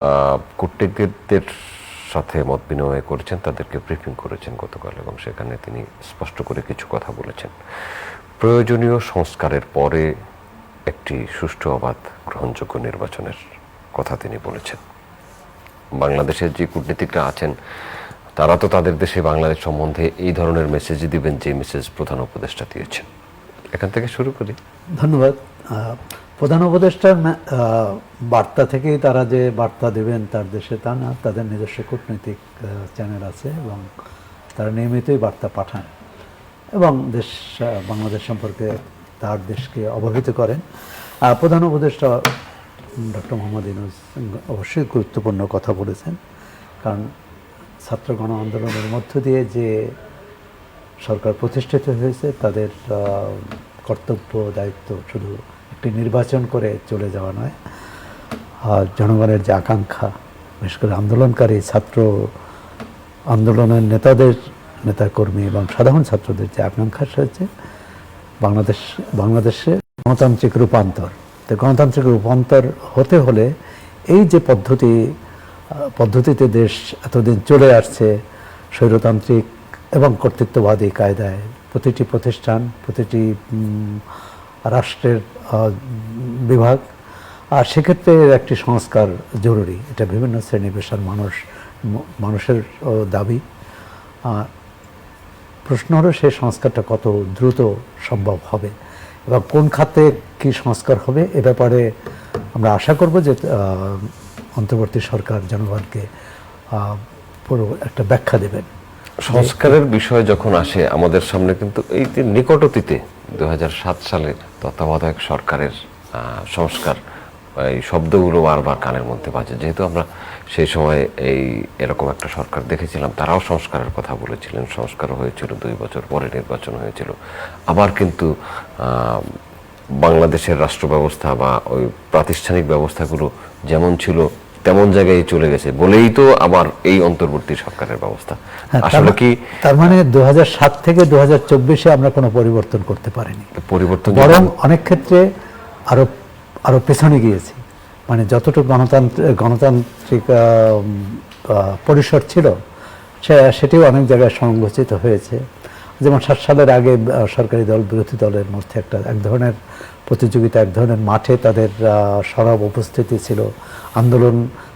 কূটনীতিকদের সাথে মত বিনিময় করেছেন, তাদেরকে ব্রিফিং করেছেন গতকাল, এবং সেখানে তিনি স্পষ্ট করে কিছু কথা বলেছেন। প্রয়োজনীয় সংস্কারের পরে একটি সুষ্ঠু অবাধ গ্রহণযোগ্য নির্বাচনের কথা তিনি বলেছেন। বাংলাদেশের যে কূটনীতিকরা আছেন তারা তো তাদের দেশে বাংলাদেশ সম্বন্ধে এই ধরনের মেসেজই দিবেন যে মেসেজ প্রধান উপদেষ্টা দিয়েছেন। এখান থেকে শুরু করি। ধন্যবাদ। প্রধান উপদেষ্টার বার্তা থেকেই তারা যে বার্তা দেবেন তার দেশে তা না, তাদের নিজস্ব কূটনৈতিক চ্যানেল আছে এবং তারা নিয়মিতই বার্তা পাঠান এবং বাংলাদেশ সম্পর্কে তার দেশকে অবহিত করেন। প্রধান উপদেষ্টা ডক্টর মোহাম্মদ ইউনূস অবশ্যই গুরুত্বপূর্ণ কথা বলেছেন, কারণ ছাত্র গণ আন্দোলনের মধ্য দিয়ে যে সরকার প্রতিষ্ঠিত হয়েছে তাদের কর্তব্য দায়িত্ব শুধু একটি নির্বাচন করে চলে যাওয়া নয়, আর জনগণের যে আকাঙ্ক্ষা, বিশেষ করে আন্দোলনকারী ছাত্র আন্দোলনের নেতাকর্মী এবং সাধারণ ছাত্রদের যে আকাঙ্ক্ষা হচ্ছে বাংলাদেশে গণতান্ত্রিক রূপান্তর। তো গণতান্ত্রিক রূপান্তর হতে হলে এই যে পদ্ধতিতে দেশ এতদিন চলে আসছে স্বৈরতান্ত্রিক এবং কর্তৃত্ববাদী কায়দায়, প্রতিটি প্রতিষ্ঠান, প্রতিটি রাষ্ট্রের বিভাগ, আর সেক্ষেত্রে একটি সংস্কার জরুরি। এটা বিভিন্ন শ্রেণী পেশার মানুষের দাবি। প্রশ্ন হলো সেই সংস্কারটা কত দ্রুত সম্ভব হবে এবং কোন খাতে কি সংস্কার হবে, এ ব্যাপারে আমরা আশা করব যে অন্তর্বর্তী সরকার জনগণকে পুরো একটা ব্যাখ্যা দেবেন। সংস্কারের বিষয় যখন আসে আমাদের সামনে, কিন্তু এই যে নিকট অতীতে 2007 সালের তত্ত্বাবধায়ক সরকারের সংস্কার, এই শব্দগুলো বারবার কানের মধ্যে বাজে। যেহেতু আমরা সেই সময় এরকম একটা সরকার দেখেছিলাম, তারাও সংস্কারের কথা বলেছিলেন, সংস্কারও হয়েছিল, 2 বছর পরে নির্বাচন হয়েছিল। আবার কিন্তু বাংলাদেশের রাষ্ট্র ব্যবস্থা বা ওই প্রাতিষ্ঠানিক ব্যবস্থাগুলো যেমন ছিল তেমন জায়গায় চলে গেছে বলেই তো আবার এই অন্তর্বর্তী সরকারের ব্যবস্থা। আসলে কি তার মানে 2007 থেকে 2024-এ আমরা কোনো পরিবর্তন করতে পারিনি, বরং অনেক ক্ষেত্রে আরো পেছনে গিয়েছি। মানে যতটুকু গণতান্ত্রিক পরিসর ছিল সেটিও অনেক জায়গায় সংকুচিত হয়েছে। যেমন 7 সালের আগে সরকারি দল বিরোধী দলের মধ্যে এক ধরনের প্রতিযোগিতা, এক ধরনের মাঠে তাদের সরব উপস্থিতি ছিল।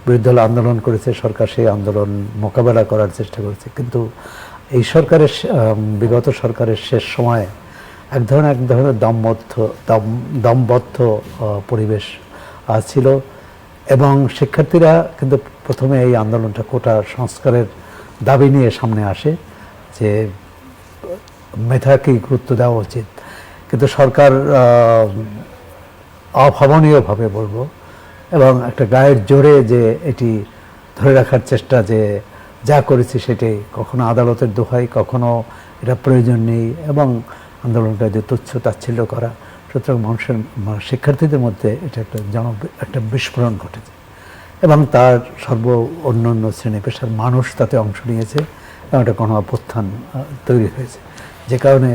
বিরোধী দল আন্দোলন করেছে, সরকার সেই আন্দোলন মোকাবেলা করার চেষ্টা করেছে। কিন্তু এই সরকারের বিগত সরকারের শেষ সময়ে এক ধরনের দমবদ্ধ পরিবেশ ছিল এবং শিক্ষার্থীরা কিন্তু প্রথমে এই আন্দোলনটা কোটা সংস্কারের দাবি নিয়ে সামনে আসে যে মেধাকে গুরুত্ব দেওয়া উচিত। কিন্তু সরকার অভাবনীয়ভাবে বলবো এবং একটা গায়ের জোরে যে এটি ধরে রাখার চেষ্টা, যে যা করেছি সেটাই, কখনো আদালতের দোহাই, কখনো এটা প্রয়োজন নেই, এবং আন্দোলনটা যে তুচ্ছ তাচ্ছিল্য করা। সুতরাং শিক্ষার্থীদের মধ্যে এটা একটা বিস্ফোরণ ঘটেছে এবং তার অন্যান্য শ্রেণী পেশার মানুষ তাতে অংশ নিয়েছে এবং একটা গণ অভ্যুত্থান তৈরি হয়েছে, যে কারণে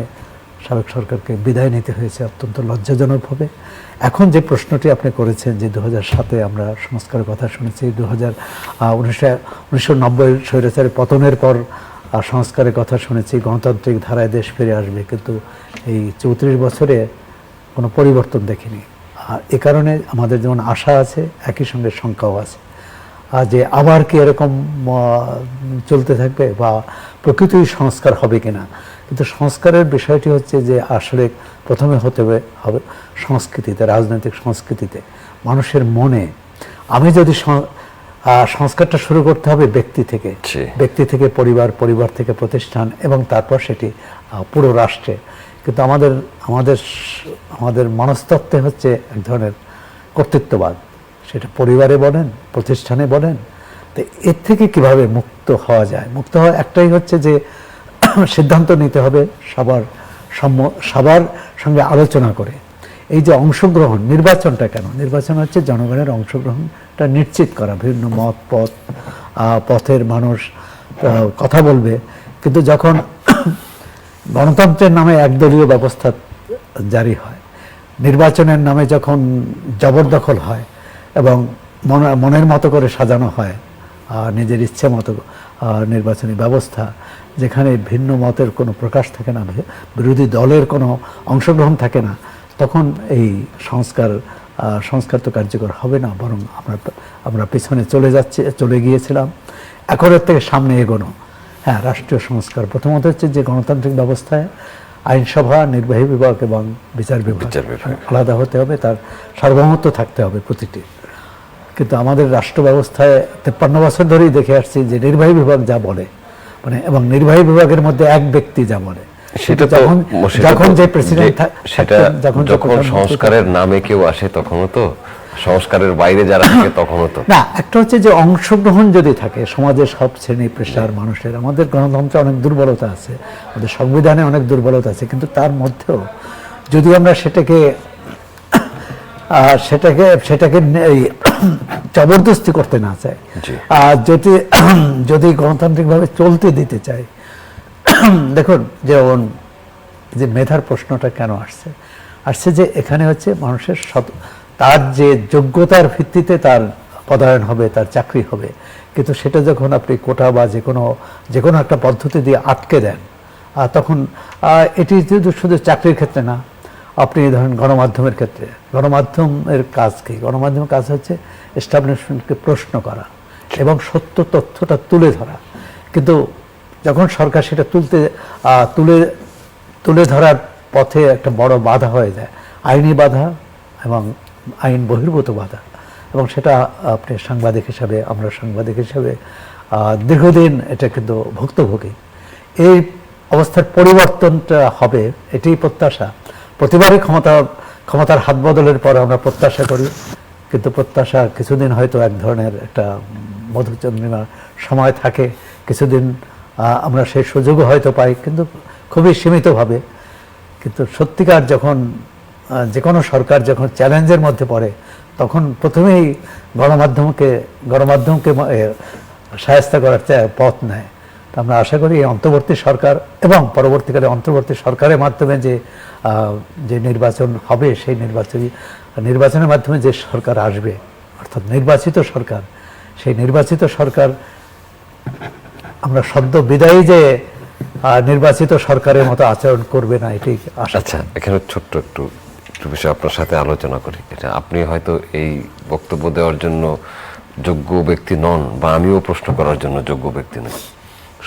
সাবেক সরকারকে বিদায় নিতে হয়েছে অত্যন্ত লজ্জাজনকভাবে। এখন যে প্রশ্নটি আপনি করেছেন যে 2007-এ আমরা সংস্কারের কথা শুনেছি, 1990 স্বৈরাচারের পতনের পর সংস্কারের কথা শুনেছি, গণতান্ত্রিক ধারায় দেশ ফিরে আসবে, কিন্তু এই 34 বছরে কোনো পরিবর্তন দেখিনি। এ কারণে আমাদের যেমন আশা আছে, একই সঙ্গে শঙ্কাও আছে যে আবার কি এরকম চলতে থাকবে বা প্রকৃতই সংস্কার হবে কিনা। কিন্তু সংস্কারের বিষয়টি হচ্ছে যে আসলে প্রথমে হতে হবে সংস্কৃতিতে, রাজনৈতিক সংস্কৃতিতে, মানুষের মনে। আমি যদি সংস্কারটা শুরু করতে হবে ব্যক্তি থেকে পরিবার থেকে প্রতিষ্ঠান এবং তারপর সেটি পুরো রাষ্ট্রে। কিন্তু আমাদের মনস্তত্ত্বে হচ্ছে এক ধরনের কর্তৃত্ববাদ, সেটা পরিবারে বলেন, প্রতিষ্ঠানে বলেন। তো এর থেকে কিভাবে মুক্ত হওয়া যায়? মুক্ত হওয়া একটাই হচ্ছে যে সিদ্ধান্ত নিতে হবে সবার সঙ্গে আলোচনা করে। এই যে অংশগ্রহণ, নির্বাচনটা কেন? নির্বাচন হচ্ছে জনগণের অংশগ্রহণটা নিশ্চিত করা। বিভিন্ন পথের মানুষ কথা বলবে, কিন্তু যখন গণতন্ত্রের নামে একদলীয় ব্যবস্থা জারি হয়, নির্বাচনের নামে যখন জবরদখল হয় এবং মনের মতো করে সাজানো হয়, নিজের ইচ্ছে মতো নির্বাচনী ব্যবস্থা, যেখানে ভিন্ন মতের কোনো প্রকাশ থাকে না, বিরোধী দলের কোনো অংশগ্রহণ থাকে না, তখন এই সংস্কার তো কার্যকর হবে না, বরং আমরা পিছনে চলে গিয়েছিলাম। এখন এর থেকে সামনে এগোনো, হ্যাঁ, রাষ্ট্রীয় সংস্কার প্রথমত হচ্ছে যে গণতান্ত্রিক ব্যবস্থায় আইনসভা, নির্বাহী বিভাগ এবং বিচার বিভাগ আলাদা হতে হবে, তার সার্বভৌমত্ব থাকতে হবে প্রতিটি। কিন্তু আমাদের রাষ্ট্র ব্যবস্থায় 53 বছর ধরেই দেখে আসছি যে নির্বাহী বিভাগ যা বলে, মানে এবং নির্বাহী বিভাগের মধ্যে এক ব্যক্তি যা বলে, যখন যে প্রেসিডেন্ট যখন সংস্কারের নামে কেউ আসে তখনও তো, সংস্কারের বাইরে যারা থাকে তখনও তো না। একটা হচ্ছে যে অংশগ্রহণ যদি থাকে সমাজের সব শ্রেণী পেশার মানুষের, আমাদের গণতন্ত্রে অনেক দুর্বলতা আছে, আমাদের সংবিধানে অনেক দুর্বলতা আছে, কিন্তু তার মধ্যেও যদি আমরা সেটাকে জবরদস্তি করতে না চাই, যদি গণতান্ত্রিকভাবে চলতে দিতে চাই। দেখুন, যেমন যে মেধার প্রশ্নটা কেন আসছে যে এখানে হচ্ছে মানুষের তার যে যোগ্যতার ভিত্তিতে তার পদায়ন হবে, তার চাকরি হবে, কিন্তু সেটা যখন আপনি কোটা বা যে কোনো একটা পদ্ধতি দিয়ে আটকে দেন, তখন এটি শুধু চাকরির ক্ষেত্রে না, আপনি ধরেন গণমাধ্যমের ক্ষেত্রে, গণমাধ্যমের কাজ কি? গণমাধ্যমের কাজ হচ্ছে এস্টাবলিশমেন্টকে প্রশ্ন করা এবং সত্য তথ্যটা তুলে ধরা, কিন্তু যখন সরকার সেটা তুলে ধরার পথে একটা বড় বাধা হয়ে যায়, আইনি বাধা এবং আইন বহির্ভূত বাধা, এবং সেটা আপনি সাংবাদিক হিসাবে, আমরা সাংবাদিক হিসাবে দীর্ঘদিন এটা কিন্তু ভুক্তভোগী। এই অবস্থার পরিবর্তনটা হবে, এটাই প্রত্যাশা। প্রতিবারই ক্ষমতার হাত বদলের পরে আমরা প্রত্যাশা করি, কিন্তু প্রত্যাশা কিছুদিন হয়তো এক ধরনের একটা মধুচন্দ্রিমার সময় থাকে, কিছুদিন আমরা সেই সুযোগও হয়তো পাই, কিন্তু খুবই সীমিতভাবে। কিন্তু সত্যিকার যখন যে কোনো সরকার যখন চ্যালেঞ্জের মধ্যে পড়ে, তখন প্রথমেই গণমাধ্যমকে শায়েস্তা করার পথ নেয়। তো আমরা আশা করি এই অন্তর্বর্তী সরকার এবং পরবর্তীকালে অন্তর্বর্তী সরকারের মাধ্যমে যে নির্বাচন হবে, সেই নির্বাচনের মাধ্যমে যে সরকার আসবে, অর্থাৎ নির্বাচিত সরকার, সেই নির্বাচিত সরকার আমরা সদ্য বিদায়ী যে নির্বাচিত সরকারের মতো আচরণ করবে না, এটি আশা। আচ্ছা, এখানে ছোট্ট একটু বিষয় আপনার সাথে আলোচনা করি। এটা আপনি হয়তো এই বক্তব্য দেওয়ার জন্য যোগ্য ব্যক্তি নন, বা আমিও প্রশ্ন করার জন্য যোগ্য ব্যক্তি নই।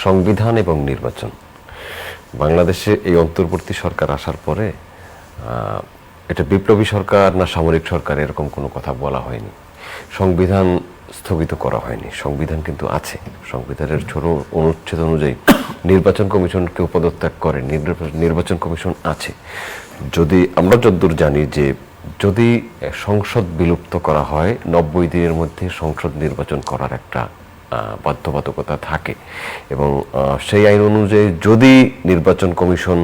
সংবিধান এবং নির্বাচন, বাংলাদেশে এই অন্তর্বর্তী সরকার আসার পরে এটা বিপ্লবী সরকার না সামরিক সরকার এরকম কোনো কথা বলা হয়নি। সংবিধান স্থগিত করা হয়নি, সংবিধান কিন্তু আছে। সংবিধানের ছোট অনুচ্ছেদ অনুযায়ী নির্বাচন কমিশনকে পদত্যাগ করে, নির্বাচন কমিশন আছে। যদি আমরা যতদূর জানি যে যদি সংসদ বিলুপ্ত করা হয়, 90 দিনের মধ্যে সংসদ নির্বাচন করার একটা বাধ্যবাধকতা থাকে, এবং সেই আইন অনুযায়ী যদি নির্বাচন কমিশন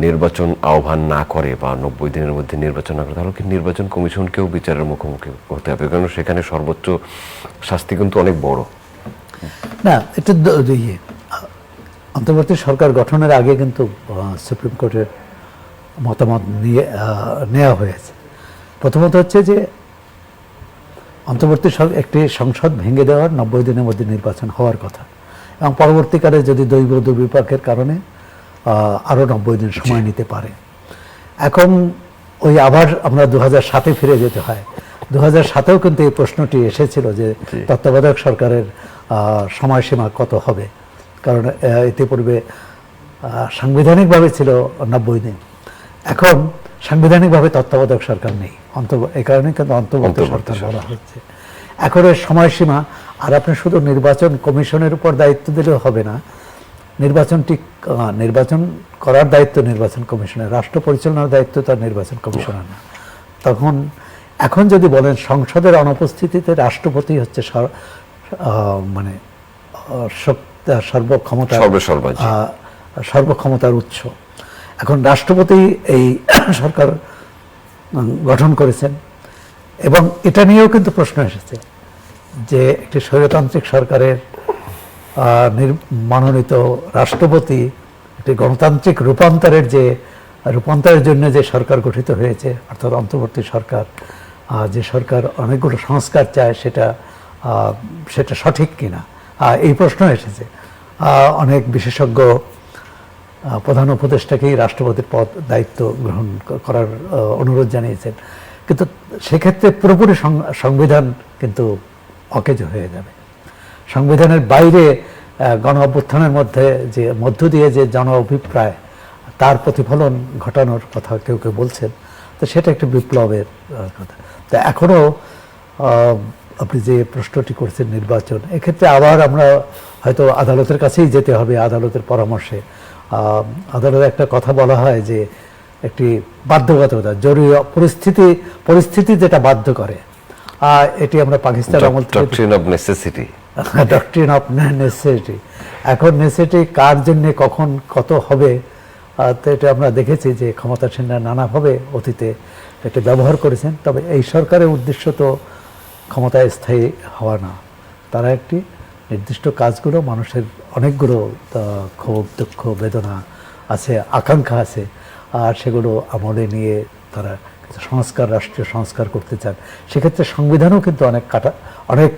নির্বাচন আহ্বান না করে বা 90 দিনের মধ্যে নির্বাচন না করে, তাহলে কি নির্বাচন কমিশনকেও বিচারের মুখোমুখি হতে হবে? কারণ সেখানে সর্বোচ্চ শাস্তি কিন্তু অনেক বড়। না, এটা অন্তর্বর্তী সরকার গঠনের আগে কিন্তু সুপ্রিম কোর্টের মতামত নেওয়া হয়েছে। প্রথমত হচ্ছে যে অন্তর্বর্তী একটি সংসদ ভেঙে দেওয়ার 90 দিনের মধ্যে নির্বাচন হওয়ার কথা, এবং পরবর্তীকালে যদি দৈব দুর্বিপাকের কারণে আরও 90 দিন সময় নিতে পারে। এখন ওই আবার আমরা 2007-এ ফিরে যেতে হয়। 2007-এও কিন্তু এই প্রশ্নটি এসেছিল যে তত্ত্বাবধায়ক সরকারের সময়সীমা কত হবে, কারণ ইতিপূর্বে সাংবিধানিকভাবে ছিল 90 দিন, এখন সাংবিধানিকভাবে তত্ত্বাবধায়ক সরকার নেই, এই কারণে কিন্তু অন্তর্বর্তী সরকার বলা হচ্ছে। এখন এর সময়সীমা, আর আপনি শুধু নির্বাচন কমিশনের উপর দায়িত্ব দিলেও হবে না, নির্বাচন করার দায়িত্ব নির্বাচন কমিশনের, রাষ্ট্র পরিচালনার দায়িত্ব তার নির্বাচন কমিশনের না। তখন এখন যদি বলেন সংসদের অনুপস্থিতিতে রাষ্ট্রপতি হচ্ছে মানে সর্বক্ষমতার উৎস। এখন রাষ্ট্রপতি এই সরকার গঠন করেছেন, এবং এটা নিয়েও কিন্তু প্রশ্ন এসেছে যে একটি স্বৈরতান্ত্রিক সরকারের মনোনীত রাষ্ট্রপতি একটি গণতান্ত্রিক রূপান্তরের জন্য যে সরকার গঠিত হয়েছে, অর্থাৎ অন্তর্বর্তী সরকার, যে সরকার অনেকগুলো সংস্কার চায় সেটা সঠিক কিনা এই প্রশ্ন এসেছে। অনেক বিশেষজ্ঞ প্রধান উপদেষ্টাকেই রাষ্ট্রপতির পদ দায়িত্ব গ্রহণ করার অনুরোধ জানিয়েছেন, কিন্তু সেক্ষেত্রে পুরোপুরি সংবিধান কিন্তু অকেজ হয়ে যাবে। সংবিধানের বাইরে গণ অভ্যুত্থানের মধ্য দিয়ে যে জন অভিপ্রায় তার প্রতিফলন ঘটানোর কথা কেউ কেউ বলছেন, তো সেটা একটি বিপ্লবের কথা। তা এখনও আপনি যে প্রশ্নটি করছেন নির্বাচন, এক্ষেত্রে আবার আমরা হয়তো আদালতের কাছেই যেতে হবে, আদালতের পরামর্শে। আদালতে একটা কথা বলা হয় যে একটি বাধ্যবাধকতা, জরুরি পরিস্থিতি যেটা বাধ্য করে, এটি আমরা পাকিস্তান আমল থেকে doctrine of necessity. Doctrine of necessity. এখন নেসেসিটি কার জন্য কখন কত হবে, তো এটা আমরা দেখেছি যে ক্ষমতাসীনরা নানাভাবে অতীতে এটা ব্যবহার করেছেন। তবে এই সরকারের উদ্দেশ্য তো ক্ষমতায় স্থায়ী হওয়া না, তারা একটি নির্দিষ্ট কাজগুলো, মানুষের অনেকগুলো ক্ষোভ দুঃখ বেদনা আছে, আকাঙ্ক্ষা আছে, আর সেগুলো আমলে নিয়ে তারা সংস্কার, রাষ্ট্রীয় সংস্কার করতে চান। সেক্ষেত্রে সংবিধানও কিন্তু অনেক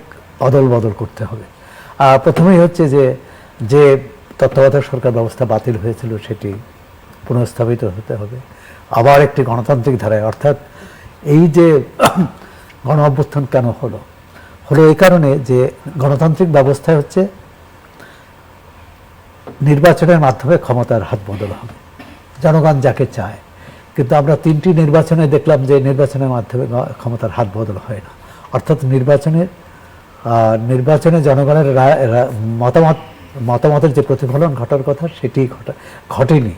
অদল বদল করতে হবে। প্রথমেই হচ্ছে যে তত্ত্বাবধায়ক সরকার ব্যবস্থা বাতিল হয়েছিল সেটি পুনঃস্থাপিত হতে হবে, আবার একটি গণতান্ত্রিক ধারায়। অর্থাৎ এই যে গণ অভ্যুত্থান কেন হলো এই কারণে যে গণতান্ত্রিক ব্যবস্থায় হচ্ছে নির্বাচনের মাধ্যমে ক্ষমতার হাত বদল হবে, জনগণ যাকে চায়। কিন্তু আমরা 3টি নির্বাচনে দেখলাম যে নির্বাচনের মাধ্যমে ক্ষমতার হাত বদল হয় না। অর্থাৎ নির্বাচনে জনগণের মতামতের যে প্রতিফলন ঘটার কথা সেটি ঘটেনি।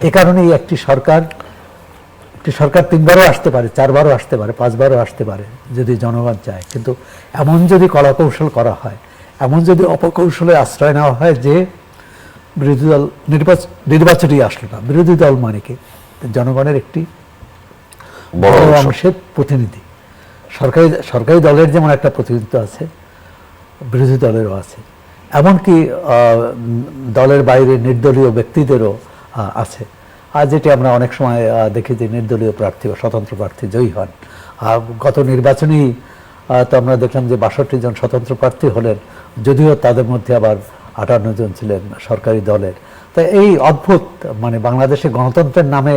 এ কারণেই একটি সরকার 3বারও আসতে পারে, 4বারও আসতে পারে, 5বারও আসতে পারে যদি জনগণ চায়। কিন্তু এমন যদি কলাকৌশল করা হয়, এমন যদি অপকৌশলে আশ্রয় নেওয়া হয় যে বিরোধী দল নির্বাচনই আসলো না, বিরোধী দল মানে কি জনগণের একটি বড় অংশের প্রতিনিধি। সরকারি দলের যেমন একটা প্রতিনিধিত্ব আছে, বিরোধী দলেরও আছে, এমনকি দলের বাইরে নির্দলীয় ব্যক্তিদেরও আছে। আর যেটি আমরা অনেক সময় দেখি যে নির্দলীয় প্রার্থী বা স্বতন্ত্র প্রার্থী জয়ী হন। গত নির্বাচনেই তো আমরা দেখলাম যে 62 জন স্বতন্ত্র প্রার্থী হলেন, যদিও তাদের মধ্যে আবার 58 জন ছিলেন সরকারি দলের। তাই এই অদ্ভুত, মানে বাংলাদেশে গণতন্ত্রের নামে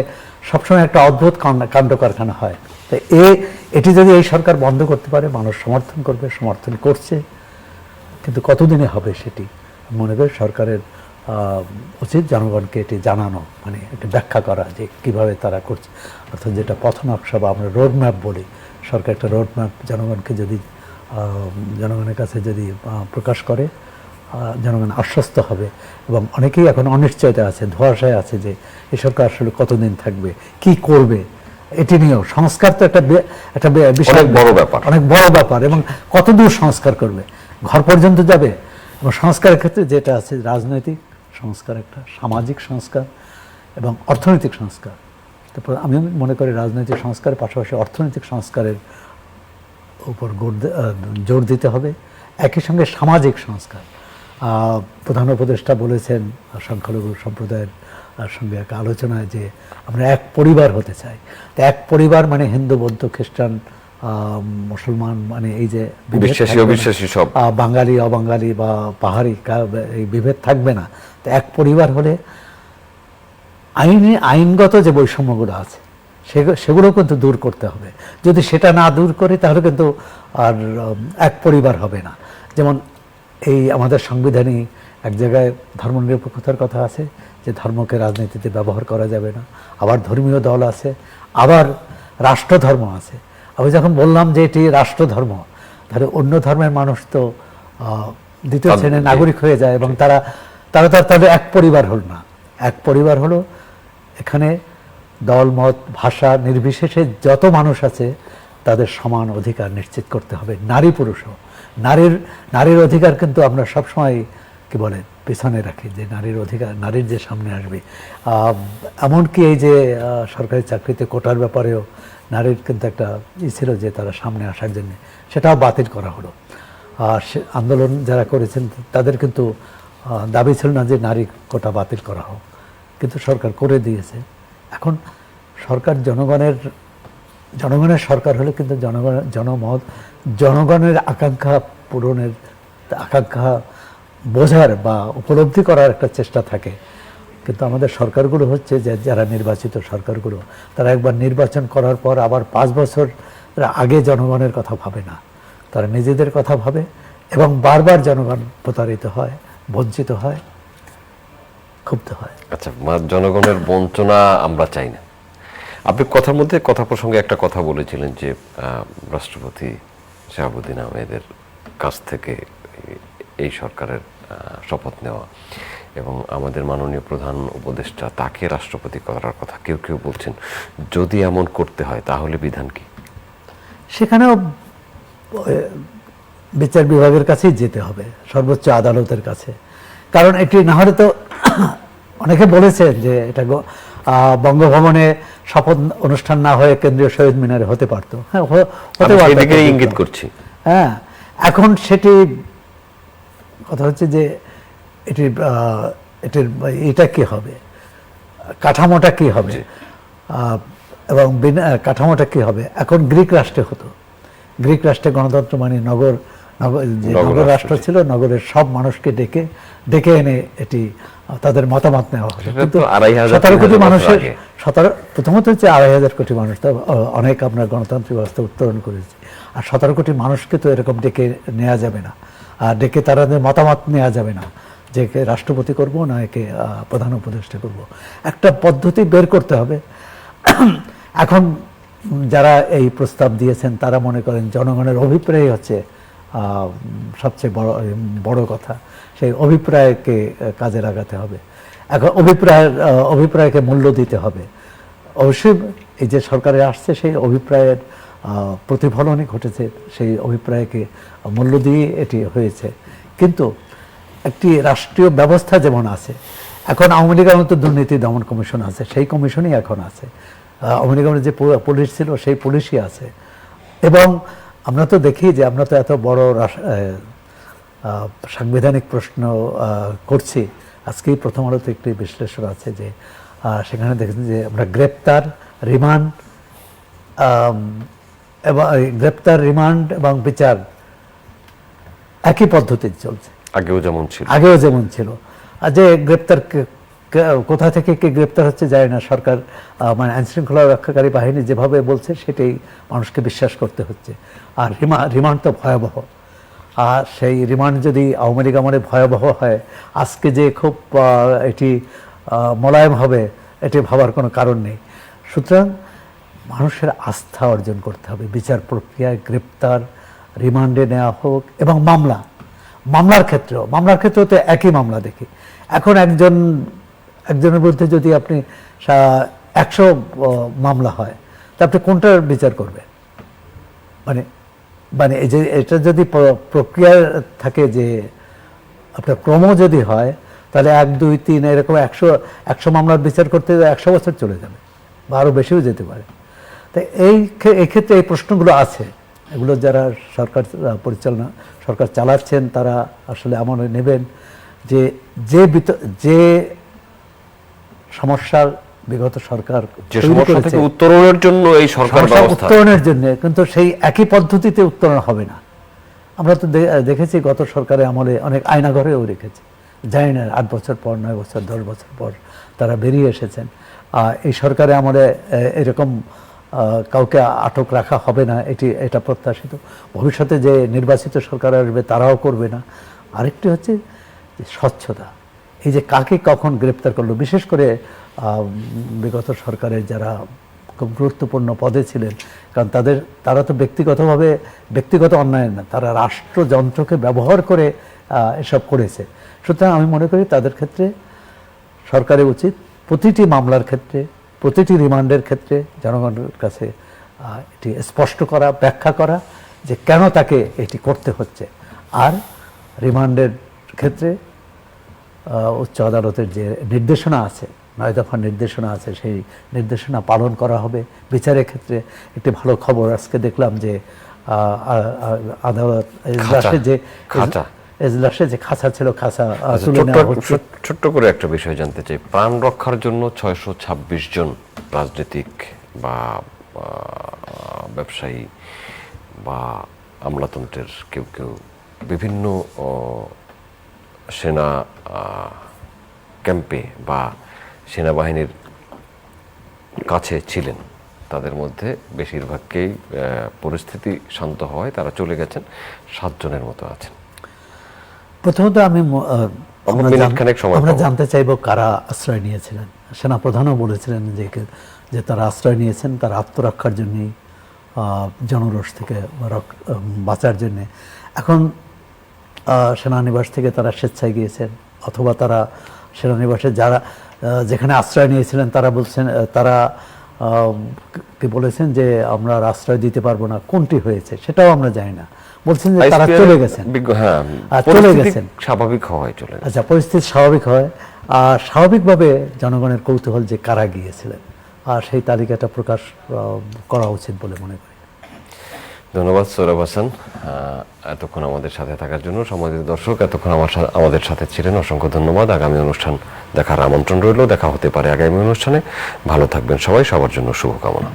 সবসময় একটা অদ্ভুত কাণ্ড কারখানা হয়। তাই এটি যদি এই সরকার বন্ধ করতে পারে, মানুষ সমর্থন করবে, সমর্থন করছে, কিন্তু কতদিনে হবে সেটি মনে করি সরকারের উচিত জনগণকে এটি জানানো, মানে একটি ব্যাখ্যা করা যে কিভাবে তারা করছে। অর্থাৎ যেটা পথ নকশা বা আমরা রোড ম্যাপ বলি, সরকার একটা রোড ম্যাপ জনগণের কাছে যদি প্রকাশ করে, জনগণ আশ্বস্ত হবে। এবং অনেকেই এখন অনিশ্চয়তা আছে, ধোঁয়াশায় আছে যে এই সরকার আসলে কতদিন থাকবে, কি করবে। এটি নিয়েও সংস্কার তো একটা বিশাল অনেক বড় ব্যাপার, এবং কতদূর সংস্কার করবে, ঘর পর্যন্ত যাবে। এবং সংস্কারের ক্ষেত্রে যেটা আছে, রাজনৈতিক সংস্কার, একটা সামাজিক সংস্কার এবং অর্থনৈতিক সংস্কার। তারপর আমি মনে করি রাজনৈতিক সংস্কারের পাশাপাশি অর্থনৈতিক সংস্কারের উপর জোর দিতে হবে। একই সঙ্গে সামাজিক সংস্কার, প্রধান উপদেষ্টা বলেছেন সংখ্যালঘু সম্প্রদায়ের সঙ্গে এক আলোচনায় যে আমরা এক পরিবার হতে চাই। তো এক পরিবার মানে হিন্দু, বৌদ্ধ, খ্রিস্টান, মুসলমান, মানে এই যে বিশ্বাসী সব, বাঙালি অবাঙালি বা পাহাড়ি, এই বিভেদ থাকবে না। তো এক পরিবার হলে আইনগত যে বৈষম্যগুলো আছে সেগুলো কিন্তু দূর করতে হবে। যদি সেটা না দূর করি তাহলে কিন্তু আর এক পরিবার হবে না। যেমন এই আমাদের সংবিধানে এক জায়গায় ধর্মনিরপেক্ষতার কথা আছে, যে ধর্মকে রাজনীতিতে ব্যবহার করা যাবে না। আবার ধর্মীয় দল আছে, আবার রাষ্ট্রধর্ম আছে। আমি যখন বললাম যে এটি রাষ্ট্রধর্ম, তাহলে অন্য ধর্মের মানুষ তো দ্বিতীয় শ্রেণীর নাগরিক হয়ে যায়, এবং তারা তাহলে এক পরিবার হল না। এক পরিবার হলো এখানে দল, মত, ভাষা নির্বিশেষে যত মানুষ আছে তাদের সমান অধিকার নিশ্চিত করতে হবে, নারী পুরুষও। নারীর অধিকার কিন্তু আমরা সবসময় কি বলে পেছনে রাখি, যে নারীর অধিকার, নারীর যে সামনে আসবে। এমনকি এই যে সরকারি চাকরিতে কোটার ব্যাপারেও নারীর কিন্তু একটা ছিল যে তারা সামনে আসার জন্য, সেটাও বাতিল করা হলো। আর আন্দোলন যারা করেছেন তাদের কিন্তু দাবি ছিল না যে নারী কোটা বাতিল করা হোক, কিন্তু সরকার করে দিয়েছে। এখন সরকার জনগণের জনগণের সরকার হলে কিন্তু জনগণের আকাঙ্ক্ষা পূরণের, আকাঙ্ক্ষা বোঝার বা উপলব্ধি করার একটা চেষ্টা থাকে। কিন্তু আমাদের সরকারগুলো হচ্ছে যে যারা নির্বাচিত সরকারগুলো, তারা একবার নির্বাচন করার পর আবার 5 বছর আগে জনগণের কথা ভাবে না, তারা নিজেদের কথা ভাবে এবং বারবার জনগণ প্রতারিত হয়, বঞ্চিত হয়, ক্ষুব্ধ হয়। আচ্ছা, জনগণের বঞ্চনা আমরা চাই না। আপনি কথার মধ্যে কথা প্রসঙ্গে একটা কথা বলেছিলেন যে রাষ্ট্রপতি শাহাবুদ্দিন আহমেদের কাছ থেকে এই সরকারের শপথ নেওয়া এবং আমাদের মাননীয় প্রধান উপদেষ্টা তাকে রাষ্ট্রপতি করার কথা কেউ কেউ বলছেন। যদি এমন করতে হয় তাহলে বিধান কি? সেখানেও বিচার বিভাগের কাছেই যেতে হবে, সর্বোচ্চ আদালতের কাছে। কারণ এটি না হলে তো অনেকে বলেছেন যে এটা বঙ্গভবনে শপথ অনুষ্ঠান না হয়ে কেন্দ্রীয় শহীদ মিনারে হতে পারতো। হ্যাঁ, হতে পারতো, ইঙ্গিত করছি। হ্যাঁ, এখন সেটি কথা হচ্ছে যে এটির এটা কি হবে, কাঠামোটা কি হবে, এবং কাঠামোটা কি হবে। এখন গ্রিক রাষ্ট্রে হতো, গ্রিক রাষ্ট্রে গণতন্ত্র মানে নগর রাষ্ট্র ছিল, নগরের সব মানুষকে ডেকে এনে এটি তাদের মতামত নেওয়া হতো। কিন্তু 17 কোটি মানুষের প্রথমত হচ্ছে 2,500 কোটি মানুষ তো অনেক আমরা গণতান্ত্রিক ব্যবস্থা উত্তরণ করেছি। আর 17 কোটি মানুষকে তো এরকম ডেকে নেওয়া যাবে না, আর ডেকে তাদের মতামত নেওয়া যাবে না যে একে রাষ্ট্রপতি করব না একে প্রধান উপদেষ্টা করব। একটা পদ্ধতি বের করতে হবে। এখন যারা এই প্রস্তাব দিয়েছেন তারা মনে করেন জনগণের অভিপ্রায় হচ্ছে সবচেয়ে বড় কথা, সেই অভিপ্রায়কে কাজে লাগাতে হবে। এখন অভিপ্রায়কে মূল্য দিতে হবে। অবশ্যই এই যে সরকারে আসছে সেই অভিপ্রায়ের প্রতিফলনই ঘটেছে, সেই অভিপ্রায়কে মূল্য দিয়ে এটি হয়েছে। কিন্তু একটি রাষ্ট্রীয় ব্যবস্থা যেমন আছে, এখন আওয়ামী লীগের মতো দুর্নীতি দমন কমিশন আছে, সেই কমিশনই এখন আছে। আওয়ামী লীগের যে পুলিশ ছিল সেই পুলিশই আছে। এবং আমরা তো দেখি যে আমরা তো এত বড় সাংবিধানিক প্রশ্ন করছি। আজকেই প্রথম আলোতে একটি বিশ্লেষণ আছে যে সেখানে দেখেছেন যে আমরা গ্রেপ্তার, রিমান্ড এবং বিচার একই পদ্ধতিতে চলছে, আগেও যেমন ছিল। আর যে গ্রেপ্তার কোথা থেকে কে গ্রেপ্তার হচ্ছে যায় না, সরকার মানে আইনশৃঙ্খলা রক্ষাকারী বাহিনী যেভাবে বলছে সেটাই মানুষকে বিশ্বাস করতে হচ্ছে। আর রিমান্ড তো ভয়াবহ। আর সেই রিমান্ড যদি আওয়ামী লীগ আমলে ভয়াবহ হয়, আজকে যে খুব এটি মোলায়েম হবে এটি ভাবার কোনো কারণ নেই। সুতরাং মানুষের আস্থা অর্জন করতে হবে বিচার প্রক্রিয়ায়, গ্রেপ্তার, রিমান্ডে নেওয়া হোক এবং মামলার ক্ষেত্রেও তো একই মামলা দেখি। এখন একজনের বিরুদ্ধে যদি আপনি 100 মামলা হয় তা আপনি কোনটার বিচার করবেন? মানে এই যে এটা যদি প্রক্রিয়া থাকে যে আপনার ক্রম যদি হয়, তাহলে 1, 2, 3 এরকম 100 মামলার বিচার করতে 100 বছর চলে যাবে বা আরও বেশিও যেতে পারে। তাই এই ক্ষেত্রে এই প্রশ্নগুলো আছে, এগুলো যারা সরকার চালাচ্ছেন তারা আসলে আমলে নেবেন যে সমস্যার বিগত সরকার উত্তরণের জন্য এই সরকার উত্তরণের জন্য, কিন্তু সেই একই পদ্ধতিতে উত্তরণ হবে না। আমরা তো দেখেছি গত সরকারের আমলে অনেক আয়নাঘরেও রেখেছে, জানি না 8 বছর পর, 9 বছর, 10 বছর পর তারা বেরিয়ে এসেছেন। এই সরকারের আমলে এরকম কাউকে আটক রাখা হবে না, এটা প্রত্যাশিত। ভবিষ্যতে যে নির্বাচিত সরকার আসবে তারাও করবে না। আরেকটি হচ্ছে যে স্বচ্ছতা, এই যে কাকে কখন গ্রেপ্তার করলো, বিশেষ করে বিগত সরকারের যারা খুব গুরুত্বপূর্ণ পদে ছিলেন, কারণ তারা তো ব্যক্তিগত অন্যায় না, তারা রাষ্ট্রযন্ত্রকে ব্যবহার করে এসব করেছে। সুতরাং আমি মনে করি তাদের ক্ষেত্রে সরকারের উচিত প্রতিটি মামলার ক্ষেত্রে, প্রতিটি রিমান্ডের ক্ষেত্রে জনগণের কাছে এটি স্পষ্ট করা, ব্যাখ্যা করা যে কেন তাকে এটি করতে হচ্ছে। আর রিমান্ডের ক্ষেত্রে উচ্চ আদালতের যে নির্দেশনা আছে, 9 দফার নির্দেশনা আছে, সেই নির্দেশনা পালন করা হবে। বিচারের ক্ষেত্রে একটি ভালো খবর আজকে দেখলাম যে আদালত এজলাসে যে খাঁচা ছিল, খাঁচা তুলে নেওয়া হচ্ছে। ছোট্ট করে একটা বিষয় জানতে চাই, প্রাণ রক্ষার জন্য 626 জন রাজনৈতিক বা ব্যবসায়ী বা আমলাতন্ত্রের কেউ কেউ বিভিন্ন সেনা ক্যাম্পে বা সেনাবাহিনীর কাছে ছিলেন, তাদের মধ্যে বেশিরভাগকেই পরিস্থিতি শান্ত হওয়ায় তারা চলে গেছেন। 7 জনের মতো আছেন। প্রথমত আমরা জানতে চাইব কারা আশ্রয় নিয়েছিলেন। সেনাপ্রধানও বলেছিলেন যে তারা আশ্রয় নিয়েছেন তার আত্মরক্ষার জন্যই, জনরোষ থেকে বাঁচার জন্যে। এখন সেনানিবাস থেকে তারা স্বেচ্ছায় গিয়েছেন, অথবা তারা সেনানিবাসে যারা যেখানে আশ্রয় নিয়েছিলেন তারা বলছেন, তারা কি বলেছেন যে আমরা আর আশ্রয় দিতে পারবো না, কোনটি হয়েছে সেটাও আমরা জানি না। বলছেন যে তারা চলে গেছেন, চলে গেছেন, স্বাভাবিক হয় চলে গেছে। আচ্ছা, পরিস্থিতি স্বাভাবিক হয়। আর স্বাভাবিকভাবে জনগণের কৌতূহল যে কারা গিয়েছিলেন, আর সেই তালিকাটা প্রকাশ করা উচিত বলে মনে করি। ধন্যবাদ সোহরাব হাসান, এতক্ষণ আমাদের সাথে থাকার জন্য। সম্মানিত দর্শক, এতক্ষণ আমাদের সাথে ছিলেন, অসংখ্য ধন্যবাদ। আগামী অনুষ্ঠান দেখার আমন্ত্রণ রইল, দেখা হতে পারে আগামী অনুষ্ঠানে। ভালো থাকবেন সবাই, সবার জন্য শুভকামনা।